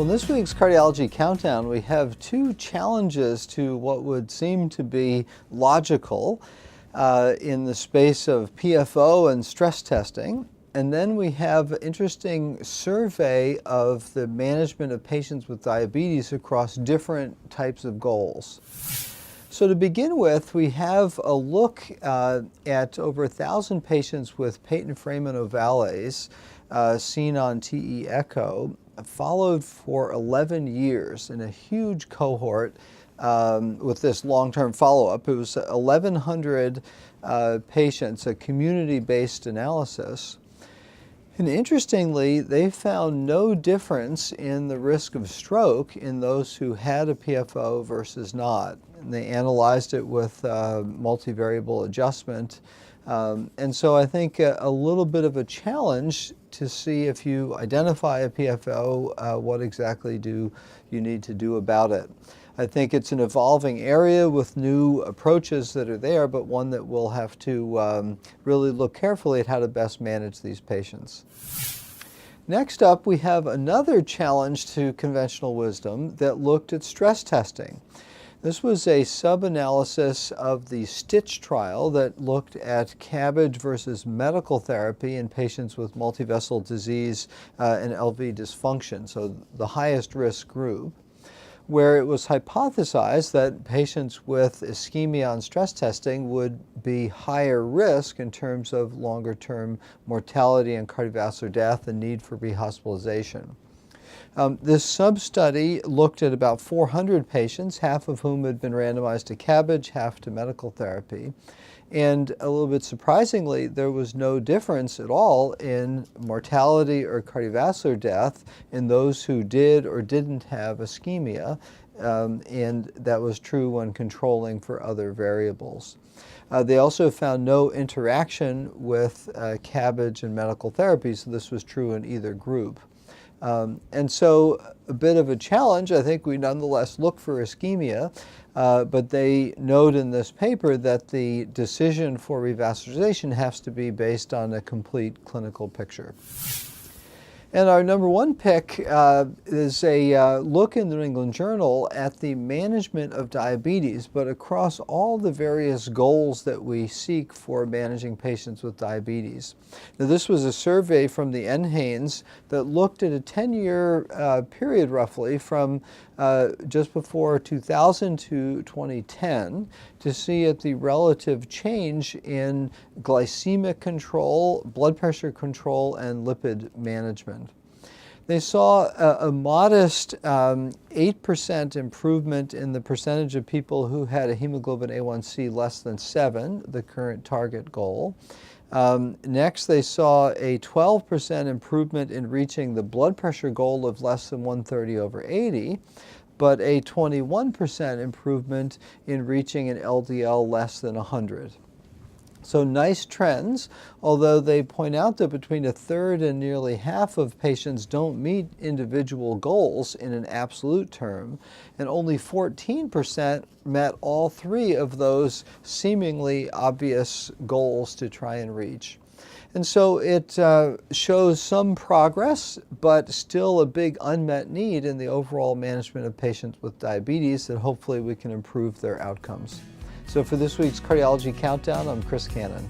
Well, in this week's Cardiology Countdown, we have two challenges to what would seem to be logical in the space of PFO and stress testing. And then we have an interesting survey of the management of patients with diabetes across different types of goals. So to begin with, we have a look at over 1,000 patients with patent foramen ovales seen on TE echo, followed for 11 years in a huge cohort with this long-term follow-up. It was 1,100 patients, a community-based analysis. And interestingly, they found no difference in the risk of stroke in those who had a PFO versus not. And they analyzed it with multivariable adjustment. And so I think a little bit of a challenge to see if you identify a PFO, what exactly do you need to do about it. I think it's an evolving area with new approaches that are there, but one that we'll have to really look carefully at how to best manage these patients. Next up, we have another challenge to conventional wisdom that looked at stress testing. This was a sub-analysis of the STITCH trial that looked at CABG versus medical therapy in patients with multivessel disease and LV dysfunction, so the highest risk group, where it was hypothesized that patients with ischemia on stress testing would be higher risk in terms of longer-term mortality and cardiovascular death and need for rehospitalization. This sub-study looked at about 400 patients, half of whom had been randomized to CABG, half to medical therapy. And a little bit surprisingly, there was no difference at all in mortality or cardiovascular death in those who did or didn't have ischemia, and that was true when controlling for other variables. They also found no interaction with CABG and medical therapy, so this was true in either group. And so a bit of a challenge. I think we nonetheless look for ischemia, but they note in this paper that the decision for revascularization has to be based on a complete clinical picture. And our number one pick is a look in the New England Journal at the management of diabetes, but across all the various goals that we seek for managing patients with diabetes. Now, this was a survey from the NHANES that looked at a 10-year period roughly from just before 2000 to 2010 to see at the relative change in glycemic control, blood pressure control, and lipid management. They saw a modest 8% improvement in the percentage of people who had a hemoglobin A1C less than 7, the current target goal. Next, they saw a 12% improvement in reaching the blood pressure goal of less than 130/80, but a 21% improvement in reaching an LDL less than 100. So nice trends, although they point out that between a third and nearly half of patients don't meet individual goals in an absolute term, and only 14% met all three of those seemingly obvious goals to try and reach. And so it shows some progress, but still a big unmet need in the overall management of patients with diabetes that hopefully we can improve their outcomes. So for this week's Cardiology Countdown, I'm Chris Cannon.